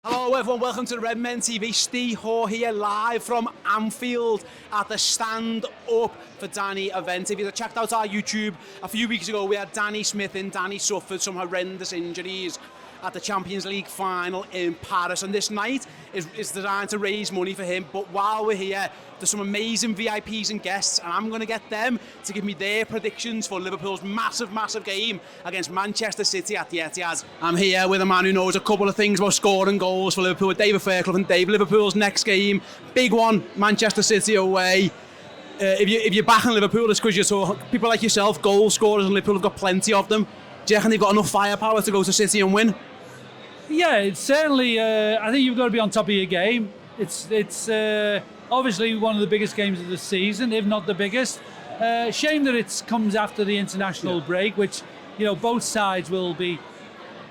Hello everyone, welcome to the Redmen TV. Steve Hoare here live from Anfield at the Stand Up for Danny event. If you checked out our YouTube a few weeks ago, we had Danny Smith in. Danny suffered some horrendous injuries at the Champions League final in Paris, and this night is designed to raise money for him. But while we're here, there's some amazing VIPs and guests, and I'm going to get them to give me their predictions for Liverpool's massive game against Manchester City at the Etihad. I'm here with a man who knows a couple of things about scoring goals for Liverpool, with David Fairclough. And Dave, Liverpool's next game, big one, Manchester City away. If you're backing Liverpool, it's because you saw people like yourself, goal scorers, and Liverpool have got plenty of them. Do you reckon they've got enough firepower to go to City and win? Yeah, it's certainly. I think you've got to be on top of your game. It's obviously one of the biggest games of the season, if not the biggest. Shame that it comes after the international break, which both sides will be,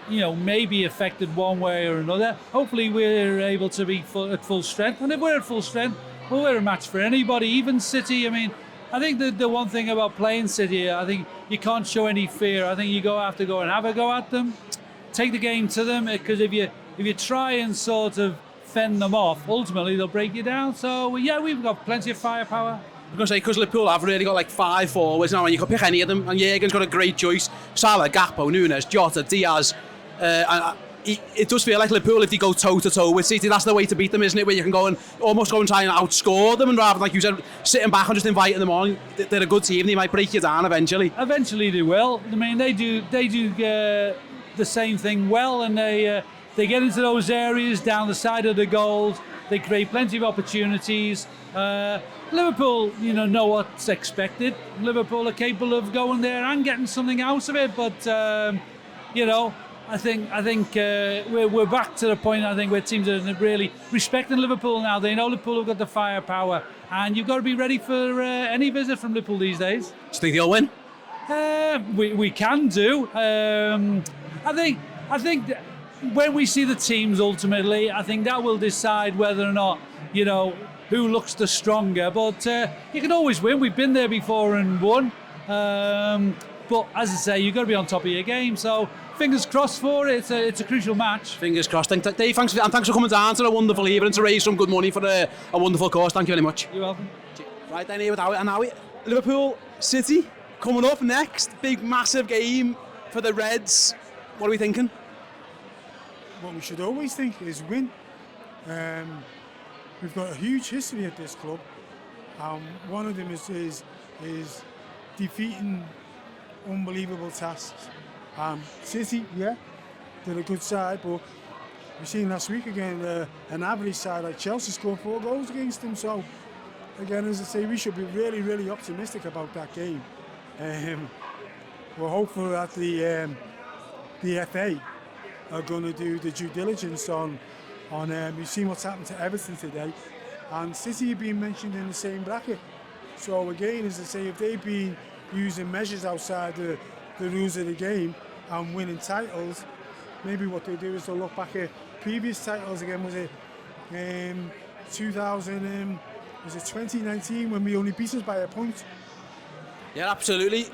maybe affected one way or another. Hopefully, we're able to be at full strength, and if we're at full strength, we're a match for anybody, even City. I mean, I think the one thing about playing City, I think you can't show any fear. I think you have to go and have a go at them. Take the game to them, because if you try and sort of fend them off, ultimately they'll break you down. So yeah, we've got plenty of firepower. I'm going to say, because Liverpool have really got like 5 forwards now, and you can pick any of them, and Jurgen's got a great choice. Salah, Gakpo, Nunes, Jota, Diaz. It does feel like Liverpool, if they go toe-to-toe with City, that's the way to beat them, isn't it? Where you can go and try and outscore them, and rather than, like you said, sitting back and just inviting them on. They're a good team, they might break you down eventually. Eventually they will. I mean, they do the same thing well, and they get into those areas down the side of the goals. They create plenty of opportunities. Liverpool, know what's expected. Liverpool are capable of going there and getting something out of it. But I think we're back to the point. I think where teams are really respecting Liverpool now. They know Liverpool have got the firepower, and you've got to be ready for any visit from Liverpool these days. Do you think they'll win? We can do. I think when we see the teams ultimately, I think that will decide whether or not who looks the stronger. But you can always win. We've been there before and won. But as I say, you've got to be on top of your game. So fingers crossed for it. It's a crucial match. Fingers crossed. Dave, thanks for coming down to a wonderful evening to raise some good money for a wonderful cause. Thank you very much. You're welcome. Right then, here with Howie. Liverpool City coming up next. Big, massive game for the Reds. What are we thinking? What we should always think is win. We've got a huge history at this club. One of them is defeating unbelievable tasks. City, yeah, they're a good side, but we've seen last week again an average side like Chelsea scored 4 goals against them. So again, as I say, we should be really optimistic about that game. We're hopeful that the FA are going to do the due diligence on we've seen what's happened to Everton today, and City have been mentioned in the same bracket. So again, as I say, if they've been using measures outside the rules of the game and winning titles, maybe what they do is they'll look back at previous titles again. Was it 2019 when we only beat us by a point? Yeah, absolutely.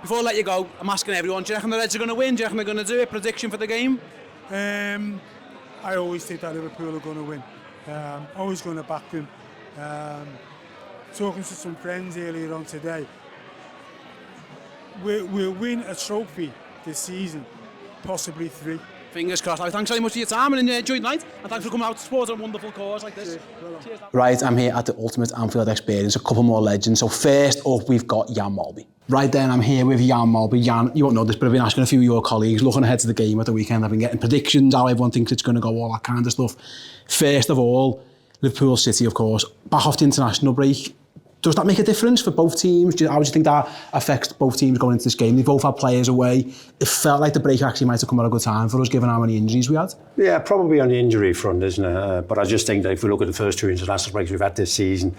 Before I let you go, I'm asking everyone, do you reckon the Reds are going to win? Do you reckon they're going to do it? Prediction for the game? I always think that Liverpool are going to win. Always going to back them. Talking to some friends earlier on today, we'll win a trophy this season, possibly 3. Fingers crossed. Thanks very much for your time and enjoy the night. And thanks for coming out to support a wonderful cause like this. Cheers. Right, I'm here at the Ultimate Anfield Experience, a couple more legends. So first up, we've got Molby. Right then, I'm here with Molby. Jan, you won't know this, but I've been asking a few of your colleagues, looking ahead to the game at the weekend. I've been getting predictions, how everyone thinks it's going to go, all that kind of stuff. First of all, Liverpool City, of course, back off the international break. Does that make a difference for both teams? How do you think that affects both teams going into this game? They both had players away. It felt like the break actually might have come at a good time for us, given how many injuries we had. Yeah, probably on the injury front, isn't it? But I just think that if we look at the first 2 international breaks we've had this season,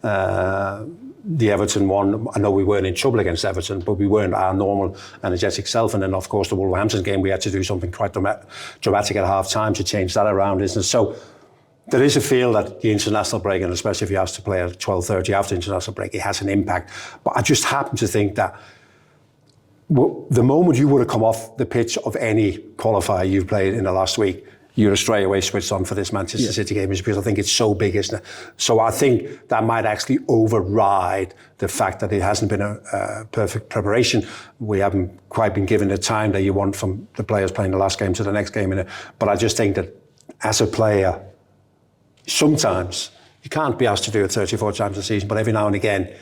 the Everton one, I know we weren't in trouble against Everton, but we weren't our normal energetic self. And then, of course, the Wolverhampton game, we had to do something quite dramatic at half-time to change that around, isn't it? So there is a feel that the international break, and especially if you have to play at 12:30 after international break, it has an impact. But I just happen to think that the moment you would have come off the pitch of any qualifier you've played in the last week, you're straight away switched on for this Manchester City game, is because I think it's so big, isn't it? So I think that might actually override the fact that it hasn't been a perfect preparation. We haven't quite been given the time that you want from the players playing the last game to the next game. But I just think that as a player, sometimes you can't be asked to do it 34 times a season, but every now and again,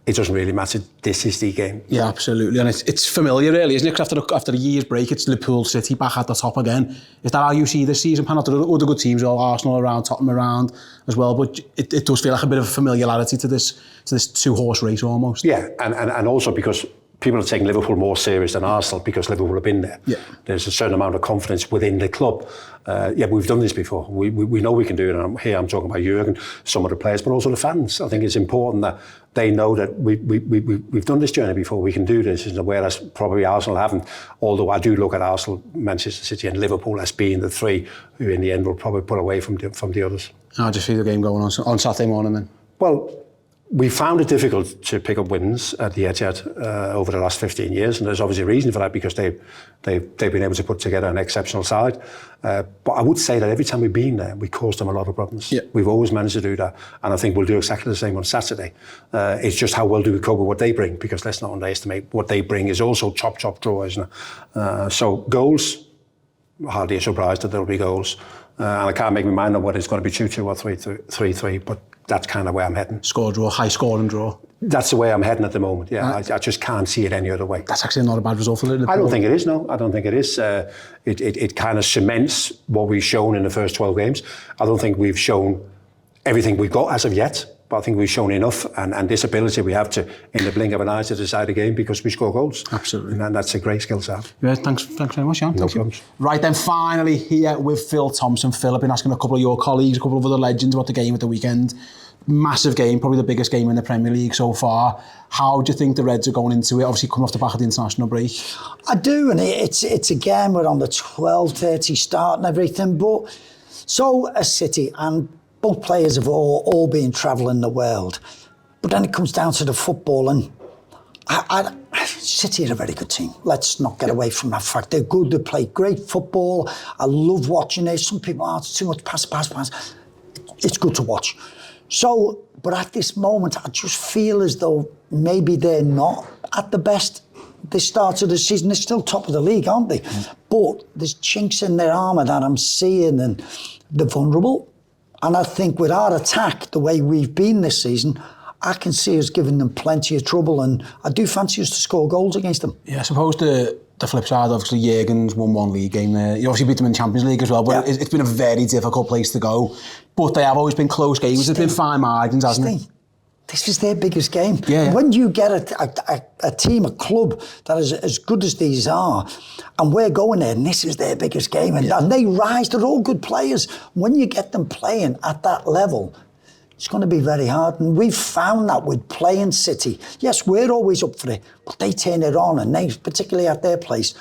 it doesn't really matter. This is the game. Yeah, absolutely. And it's familiar, really, isn't it? After a year's break, it's Liverpool City back at the top again. Is that how you see this season? Pan, all the good teams, all Arsenal around, Tottenham around as well. But it does feel like a bit of a familiarity to this two-horse race almost. Yeah, and also because people are taking Liverpool more serious than Arsenal because Liverpool have been there. Yeah. There's a certain amount of confidence within the club. We've done this before. We know we can do it. And I'm talking about Jurgen, some of the players, but also the fans. I think it's important that they know that we've done this journey before. We can do this, whereas probably Arsenal haven't. Although I do look at Arsenal, Manchester City and Liverpool as being the three who in the end will probably pull away from the others. How do you see the game going on Saturday morning then? Well, we found it difficult to pick up wins at the Etihad over the last 15 years, and there's obviously a reason for that because they've been able to put together an exceptional side. But I would say that every time we've been there, we caused them a lot of problems. Yeah. We've always managed to do that, and I think we'll do exactly the same on Saturday. It's just how well do we cope with what they bring, because let's not underestimate what they bring is also chop draw, isn't it? So goals, hardly a surprise that there'll be goals, and I can't make my mind on whether it's going to be 2-2 or 3-3, but that's kind of where I'm heading. Score draw, high score and draw. That's the way I'm heading at the moment, yeah. I just can't see it any other way. That's actually not a bad result for Liverpool. I don't think it is, no. I don't think it is. It kind of cements what we've shown in the first 12 games. I don't think we've shown everything we've got as of yet, but I think we've shown enough and this ability we have to, in the blink of an eye, to decide a game because we score goals. Absolutely. And that's a great skill to have. Yeah, thanks very much, Jan. No problems. Right then, finally here with Phil Thompson. Phil, I've been asking a couple of your colleagues, a couple of other legends about the game at the weekend. Massive game, probably the biggest game in the Premier League so far. How do you think the Reds are going into it? Obviously coming off the back of the international break. I do, and it's again, we're on the 12:30 start and everything, but so a City, and both players have all been travelling the world. But then it comes down to the football, and City are a very good team. Let's not get away from that fact. They're good, they play great football. I love watching it. Some people it's too much pass. It's good to watch. So, but at this moment, I just feel as though maybe they're not at the best. They started the season, they're still top of the league, aren't they? But there's chinks in their armour that I'm seeing, and they're vulnerable. And I think with our attack, the way we've been this season, I can see us giving them plenty of trouble, and I do fancy us to score goals against them. Yeah, I suppose the flip side, obviously, Jurgen's won one league game there. You obviously beat them in the Champions League as well, but it's been a very difficult place to go. But they have always been close games. There's been fine margins, hasn't it? This is their biggest game. Yeah. When you get a team, a club that is as good as these are, and we're going there, and this is their biggest game, and they rise, they're all good players. When you get them playing at that level, it's going to be very hard, and we've found that with playing City. Yes, we're always up for it, but they turn it on, and they, particularly at their place,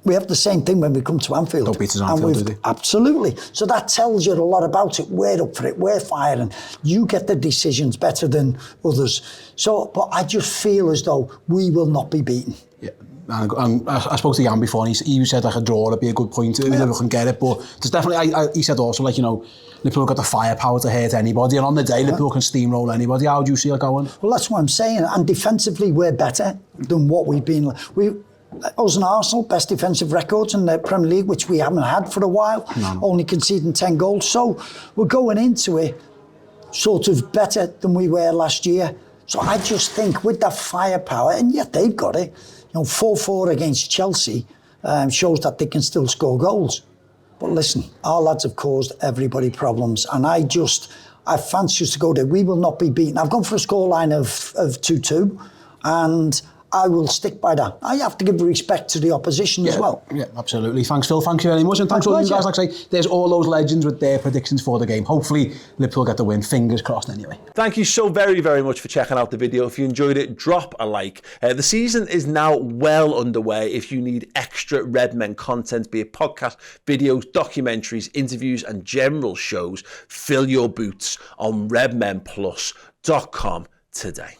we have the same thing when we come to Anfield. Don't beat us Anfield, do they? Absolutely. So that tells you a lot about it. We're up for it, we're firing. You get the decisions better than others. So, but I just feel as though we will not be beaten. Yeah. And I spoke to Jan before, and he said like a draw would be a good point. We never can get it, but there's definitely. he said also, like, you know, Liverpool got the firepower to hurt anybody, and on the day Liverpool can steamroll anybody. How do you see it going? Well, that's what I'm saying. And defensively, we're better than what we've been. Us and Arsenal, best defensive records in the Premier League, which we haven't had for a while. No. Only conceding 10 goals. So we're going into it sort of better than we were last year. So I just think with that firepower, and yet they've got it. You know, 4-4 against Chelsea shows that they can still score goals. But listen, our lads have caused everybody problems, and I fancy us to go there. We will not be beaten. I've gone for a scoreline of 2-2, and I will stick by that. I have to give respect to the opposition as well. Yeah, absolutely. Thanks, Phil. Thank you very much. And thanks all you guys. Like I say, there's all those legends with their predictions for the game. Hopefully, Liverpool get the win. Fingers crossed anyway. Thank you so very, very much for checking out the video. If you enjoyed it, drop a like. The season is now well underway. If you need extra Redmen content, be it podcast, videos, documentaries, interviews, and general shows, fill your boots on redmenplus.com today.